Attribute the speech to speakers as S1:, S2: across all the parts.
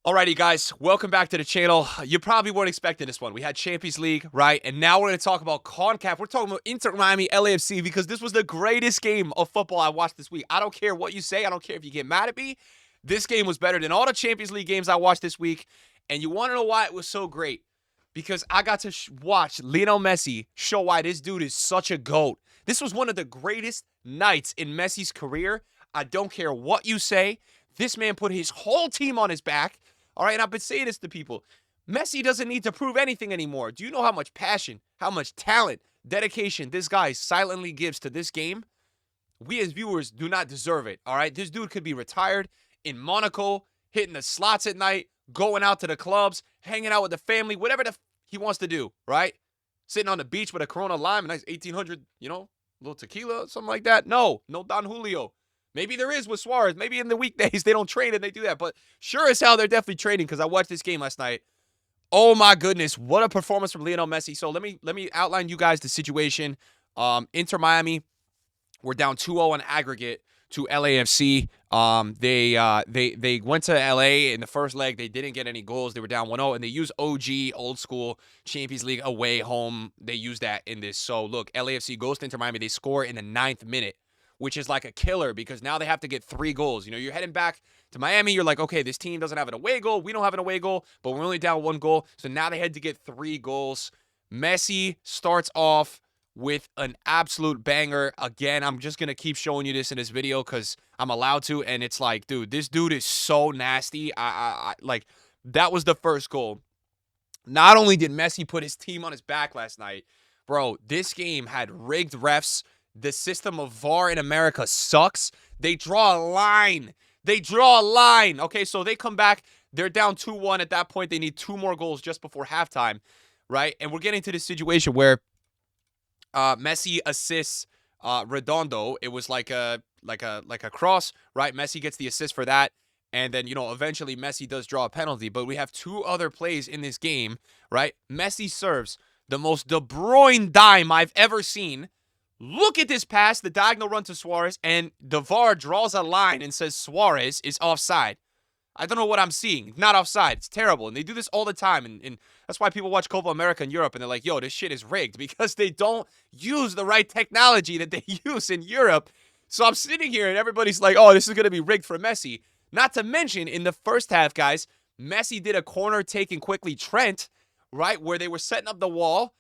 S1: Alrighty, guys, welcome back to the channel. You probably weren't expecting this one. We had Champions League, right? And now we're going to talk about Concacaf. We're talking about Inter Miami, LAFC, because this was the greatest game of football I watched this week. I don't care what you say. I don't care if you get mad at me. This game was better than all the Champions League games I watched this week. And you want to know why it was so great? Because I got to watch Lionel Messi show why this dude is such a GOAT. This was one of the greatest nights in Messi's career. I don't care what you say. This man put his whole team on his back. All right, and I've been saying this to people. Messi doesn't need to prove anything anymore. Do you know how much passion, how much talent, dedication this guy silently gives to this game? We as viewers do not deserve it, all right? This dude could be retired in Monaco, hitting the slots at night, going out to the clubs, hanging out with the family, whatever he wants to do, right? Sitting on the beach with a Corona Lime, a nice 1800, little tequila, something like that. No Don Julio. Maybe there is with Suarez. Maybe in the weekdays they don't train and they do that. But sure as hell, they're definitely training because I watched this game last night. Oh, my goodness. What a performance from Lionel Messi. So let me outline you guys the situation. Inter Miami, we're down 2-0 on aggregate to LAFC. They went to LA in the first leg. They didn't get any goals. They were down 1-0, and they used OG, old school, Champions League away, home. They used that in this. So, look, LAFC goes to Inter Miami. They score in the 9th minute, which is like a killer because now they have to get 3 goals. You're heading back to Miami. You're like, okay, this team doesn't have an away goal. We don't have an away goal, but we're only down 1 goal. So now they had to get 3 goals. Messi starts off with an absolute banger. Again, I'm just going to keep showing you this in this video because I'm allowed to. And it's like, dude, this dude is so nasty. Like, that was the first goal. Not only did Messi put his team on his back last night, bro, this game had rigged refs. The system of VAR in America sucks. They draw a line. Okay, so they come back. They're down 2-1 at that point. They need 2 more goals just before halftime, right? And we're getting to this situation where Messi assists Redondo. It was like a cross, right? Messi gets the assist for that. And then, eventually Messi does draw a penalty. But we have 2 other plays in this game, right? Messi serves the most De Bruyne dime I've ever seen. Look at this pass, the diagonal run to Suarez, and the VAR draws a line and says Suarez is offside. I don't know what I'm seeing. Not offside. It's terrible. And they do this all the time. And that's why people watch Copa America in Europe and they're like, yo, this shit is rigged because they don't use the right technology that they use in Europe. So I'm sitting here and everybody's like, oh, this is going to be rigged for Messi. Not to mention, in the first half, guys, Messi did a corner taking quickly Trent, right, where they were setting up the wall.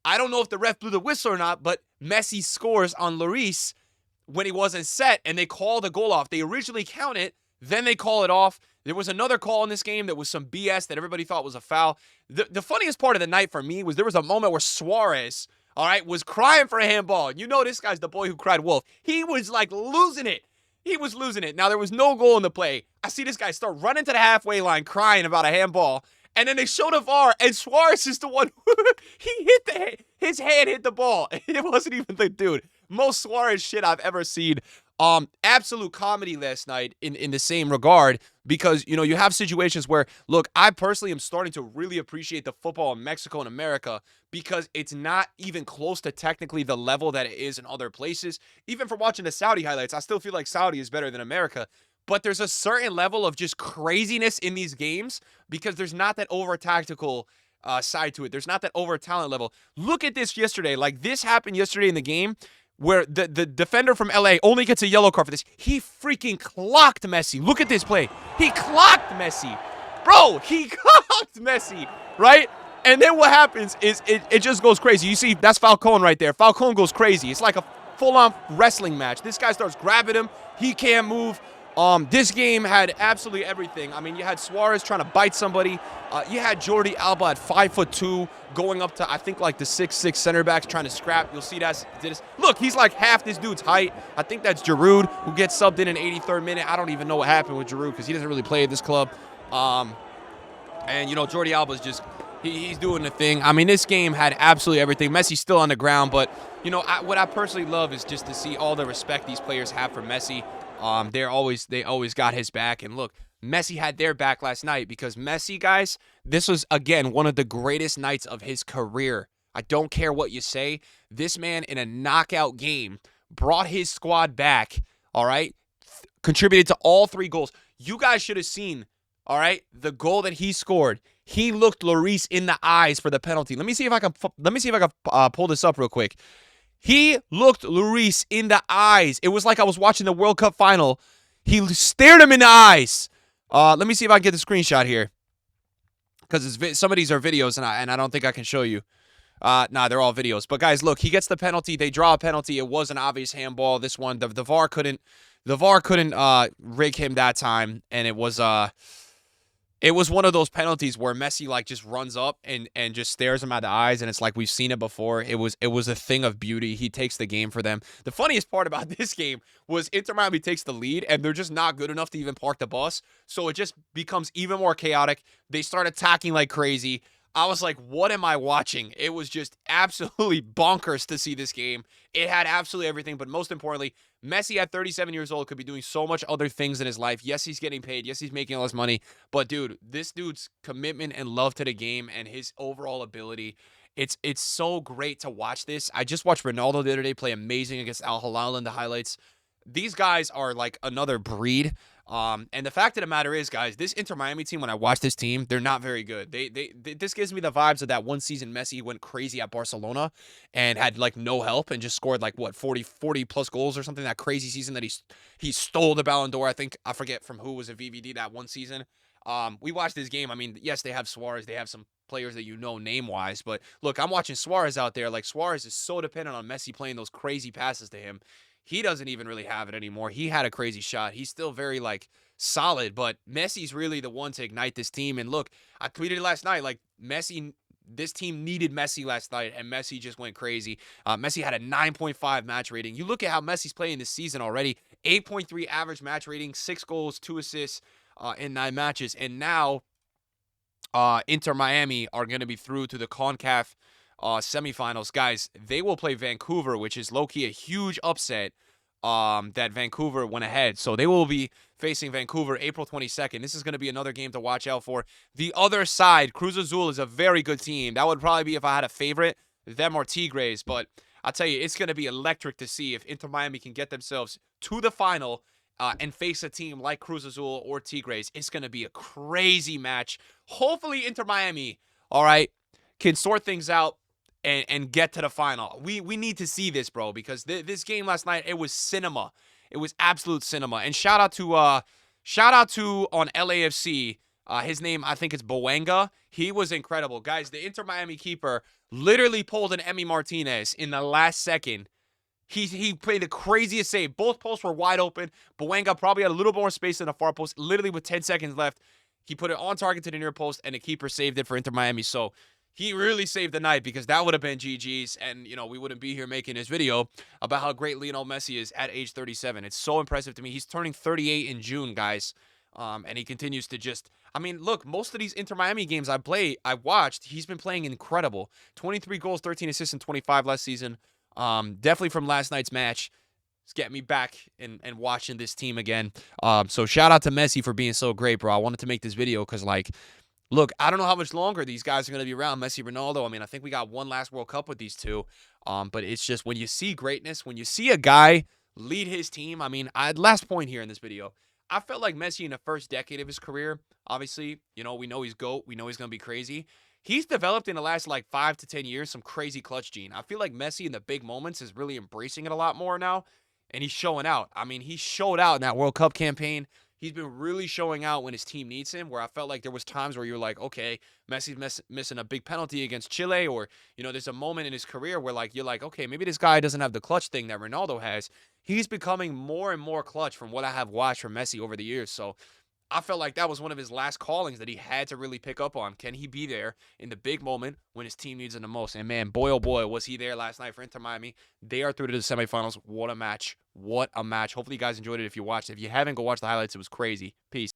S1: I don't know if the ref blew the whistle or not, but Messi scores on Lloris when he wasn't set, and they call the goal off. They originally count it, then they call it off. There was another call in this game that was some BS that everybody thought was a foul. The funniest part of the night for me was there was a moment where Suarez, all right, was crying for a handball. This guy's the boy who cried wolf. He was, like, losing it. He was losing it. Now, there was no goal in the play. I see this guy start running to the halfway line crying about a handball. And then they show the VAR, and Suarez is the one who his hand hit the ball. It wasn't even the dude. Most Suarez shit I've ever seen. Absolute comedy last night in the same regard because, you have situations where, look, I personally am starting to really appreciate the football in Mexico and America because it's not even close to technically the level that it is in other places. Even for watching the Saudi highlights, I still feel like Saudi is better than America. But there's a certain level of just craziness in these games because there's not that over-tactical side to it. There's not that over-talent level. Look at this yesterday. Like, this happened yesterday in the game where the defender from LA only gets a yellow card for this. He freaking clocked Messi. Look at this play. He clocked Messi. Bro, he clocked Messi, right? And then what happens is it just goes crazy. You see, that's Falcone right there. Falcone goes crazy. It's like a full-on wrestling match. This guy starts grabbing him. He can't move. This game had absolutely everything. I mean, you had Suarez trying to bite somebody. You had Jordi Alba at 5'2", going up to, I think, like the 6'6" center backs trying to scrap. You'll see that. Look, he's like half this dude's height. I think that's Giroud, who gets subbed in 83rd minute. I don't even know what happened with Giroud because he doesn't really play at this club. And, Jordi Alba's just, he's doing the thing. I mean, this game had absolutely everything. Messi's still on the ground, but, what I personally love is just to see all the respect these players have for Messi. They always got his back. And look, Messi had their back last night because Messi, guys, this was, again, one of the greatest nights of his career. I don't care what you say. This man in a knockout game brought his squad back, all right? Contributed to all 3 goals. You guys should have seen All right, the goal that he scored, he looked Lloris in the eyes for the penalty. Let me see if I can pull this up real quick. He looked Lloris in the eyes. It was like I was watching the World Cup final. He stared him in the eyes. Let me see if I can get the screenshot here, because some of these are videos, and I don't think I can show you. Nah, they're all videos. But guys, look, he gets the penalty. They draw a penalty. It was an obvious handball. This one, the VAR couldn't rig him that time, and it was one of those penalties where Messi like just runs up and just stares him at the eyes, and it's like we've seen it before. It was a thing of beauty. He takes the game for them. The funniest part about this game was Inter Miami takes the lead, and they're just not good enough to even park the bus, so it just becomes even more chaotic. They start attacking like crazy. I was like, what am I watching? It was just absolutely bonkers to see this game. It had absolutely everything, but most importantly, Messi at 37 years old could be doing so much other things in his life. Yes, he's getting paid. Yes, he's making all this money. But, dude, this dude's commitment and love to the game and his overall ability, it's so great to watch this. I just watched Ronaldo the other day play amazing against Al Hilal in the highlights. These guys are like another breed. And the fact of the matter is, guys, this Inter Miami team, when I watch this team, they're not very good. This gives me the vibes of that one season Messi went crazy at Barcelona and had like no help and just scored like what 40 plus goals or something. That crazy season that he stole the Ballon d'Or. I forget from who was a VVD that one season. We watched this game. I mean, yes, they have Suarez. They have some players that you know name-wise. But look, I'm watching Suarez out there. Like, Suarez is so dependent on Messi playing those crazy passes to him. He doesn't even really have it anymore. He had a crazy shot. He's still very, like, solid. But Messi's really the one to ignite this team. And look, I tweeted last night, like, this team needed Messi last night, and Messi just went crazy. Messi had a 9.5 match rating. You look at how Messi's playing this season already. 8.3 average match rating, 6 goals, 2 assists in 9 matches. And now Inter Miami are going to be through to the Concacaf semifinals. Guys, they will play Vancouver, which is low-key a huge upset that Vancouver went ahead. So they will be facing Vancouver April 22nd. This is going to be another game to watch out for. The other side, Cruz Azul is a very good team. That would probably be if I had a favorite, them or Tigres. But I'll tell you, it's going to be electric to see if Inter Miami can get themselves to the final and face a team like Cruz Azul or Tigres. It's going to be a crazy match. Hopefully Inter Miami, all right, can sort things out and get to the final. We need to see this, bro, because this game last night, it was cinema. It was absolute cinema. And shout out to on LAFC. His name, I think it's Bowenga. He was incredible. Guys, the Inter Miami keeper literally pulled an Emi Martinez in the last second. He played the craziest save. Both posts were wide open. Bowenga probably had a little more space in the far post. Literally with 10 seconds left, he put it on target to the near post, and the keeper saved it for Inter Miami. So he really saved the night, because that would have been GG's, and, you know, we wouldn't be here making this video about how great Lionel Messi is at age 37. It's so impressive to me. He's turning 38 in June, guys, and he continues to just, I mean, look, most of these Inter Miami games I watched, he's been playing incredible. 23 goals, 13 assists, and 25 last season. Definitely from last night's match. It's getting me back and watching this team again. So shout out to Messi for being so great, bro. I wanted to make this video because, like, look, I don't know how much longer these guys are going to be around. Messi, Ronaldo. I mean, I think we got one last World Cup with these two. But it's just when you see greatness, when you see a guy lead his team. I mean, last point here in this video. I felt like Messi in the first decade of his career, obviously, you know, we know he's GOAT. We know he's going to be crazy. He's developed in the last, like, 5 to 10 years some crazy clutch gene. I feel like Messi in the big moments is really embracing it a lot more now, and he's showing out. I mean, he showed out in that World Cup campaign. He's been really showing out when his team needs him, where I felt like there was times where you're like, okay, Messi's missing a big penalty against Chile, or, you know, there's a moment in his career where, like, you're like, okay, maybe this guy doesn't have the clutch thing that Ronaldo has. He's becoming more and more clutch from what I have watched from Messi over the years. So I felt like that was one of his last callings that he had to really pick up on. Can he be there in the big moment when his team needs him the most? And, man, boy, oh, boy, was he there last night for Inter Miami. They are through to the semifinals. What a match. What a match. Hopefully you guys enjoyed it if you watched it. If you haven't, go watch the highlights. It was crazy. Peace.